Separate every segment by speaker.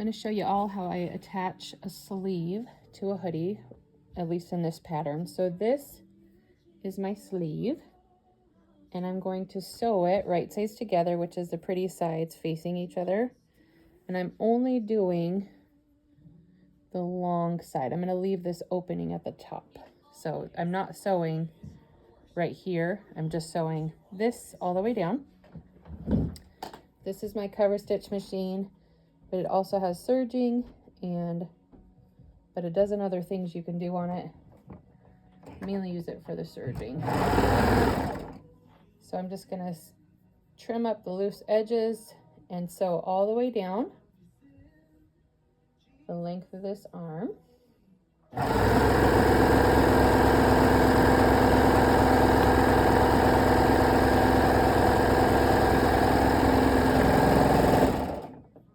Speaker 1: I'm going to show you all how I attach a sleeve to a hoodie, at least in this pattern. So this is my sleeve, and I'm going to sew it right sides together, which is the pretty sides facing each other. And I'm only doing the long side. I'm going to leave this opening at the top. So I'm not sewing right here. I'm just sewing this all the way down. This is my cover stitch machine, but it also has serging but a dozen other things you can do on it. I mainly use it for the serging. So I'm just gonna trim up the loose edges and sew all the way down the length of this arm.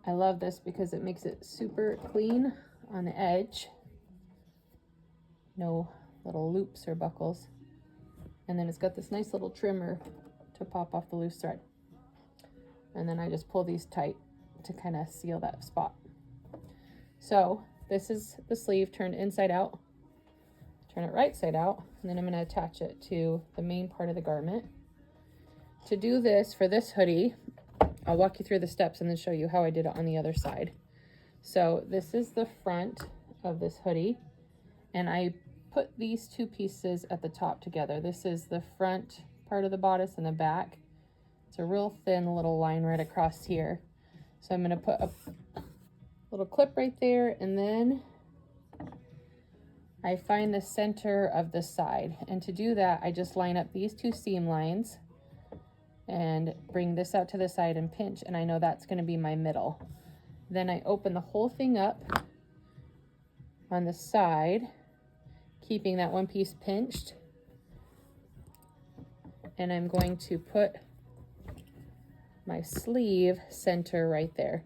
Speaker 1: I love this because it makes it super clean on the edge. No little loops or buckles. And then it's got this nice little trimmer to pop off the loose thread. And then I just pull these tight to kind of seal that spot. So this is the sleeve turned inside out. Turn it right side out, and then I'm going to attach it to the main part of the garment. To do this for this hoodie, I'll walk you through the steps and then show you how I did it on the other side. So this is the front of this hoodie, and I put these two pieces at the top together. This is the front part of the bodice and the back. It's a real thin little line right across here. So I'm going to put a little clip right there, and then I find the center of the side. And to do that, I just line up these two seam lines and bring this out to the side and pinch, and I know that's going to be my middle. Then I open the whole thing up on the side, keeping that one piece pinched, and I'm going to put my sleeve center right there.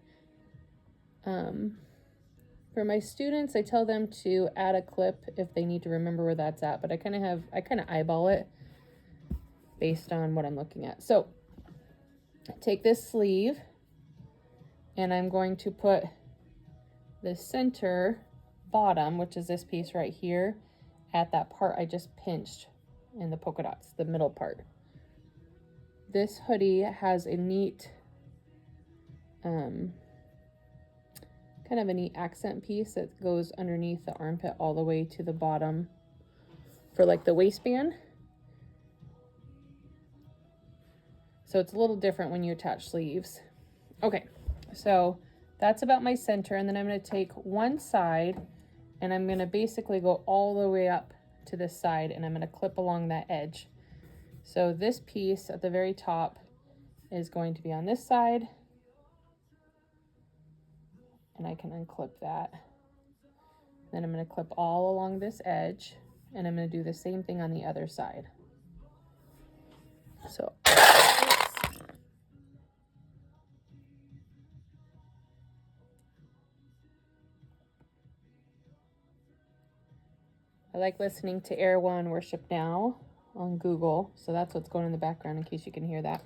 Speaker 1: For my students, I tell them to add a clip if they need to remember where that's at, but I kind of eyeball it based on what I'm looking at. So take this sleeve, and I'm going to put the center bottom, which is this piece right here, at that part I just pinched in the polka dots, the middle part. This hoodie has a neat, kind of a neat accent piece that goes underneath the armpit all the way to the bottom for like the waistband. So it's a little different when you attach sleeves. Okay, so that's about my center, and then I'm going to take one side and I'm going to basically go all the way up to this side, and I'm going to clip along that edge. So this piece at the very top is going to be on this side, and I can unclip that. Then I'm going to clip all along this edge, and I'm going to do the same thing on the other side. So I like listening to Air One Worship Now on Google, so that's what's going in the background in case you can hear that.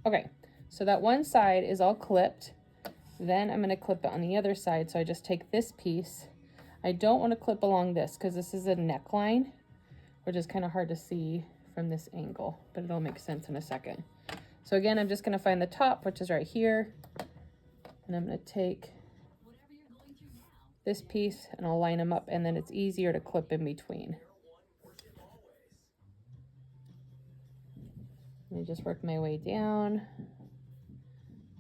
Speaker 1: Okay, so that one side is all clipped. Then I'm going to clip it on the other side, so I just take this piece. I don't want to clip along this because this is a neckline, which is kind of hard to see from this angle, but it'll make sense in a second. So again, I'm just going to find the top, which is right here, and I'm going to take this piece and I'll line them up, and then it's easier to clip in between. Let me just work my way down,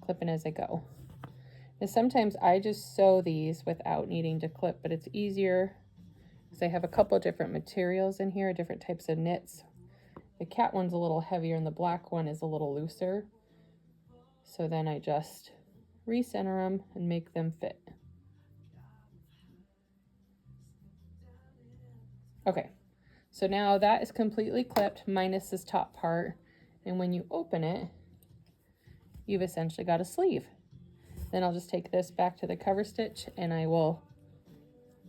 Speaker 1: clipping as I go. And sometimes I just sew these without needing to clip, but it's easier because I have a couple different materials in here, different types of knits. The cat one's a little heavier and the black one is a little looser. So then I just recenter them and make them fit. Okay, so now that is completely clipped minus this top part. And when you open it, you've essentially got a sleeve. Then I'll just take this back to the cover stitch and I will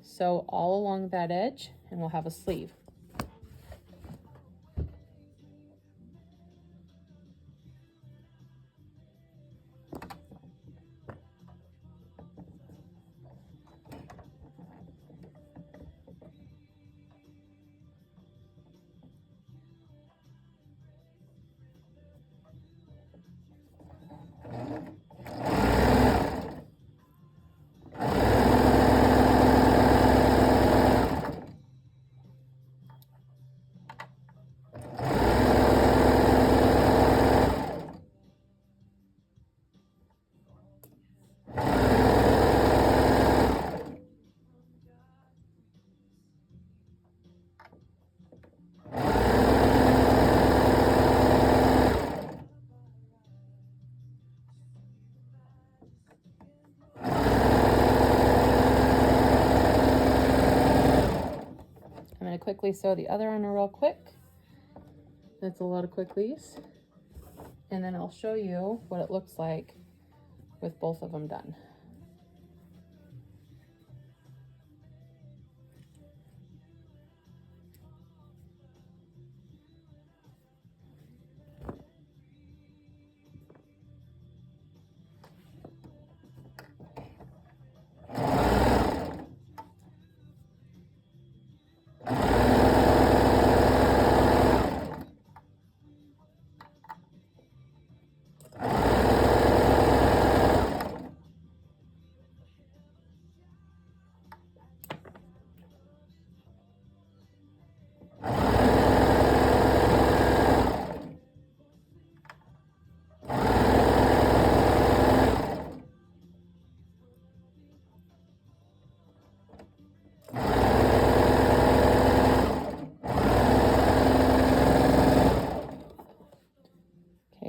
Speaker 1: sew all along that edge and we'll have a sleeve. going to quickly sew the other on real quick. That's a lot of quickies. And then I'll show you what it looks like with both of them done.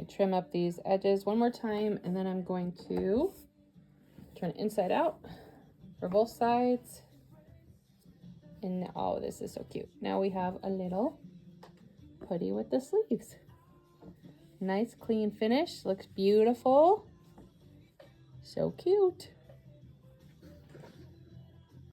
Speaker 1: Trim up these edges one more time, and then I'm going to turn it inside out for both sides. And oh, this is so cute. Now we have a little hoodie with the sleeves. Nice clean finish, looks beautiful. So cute.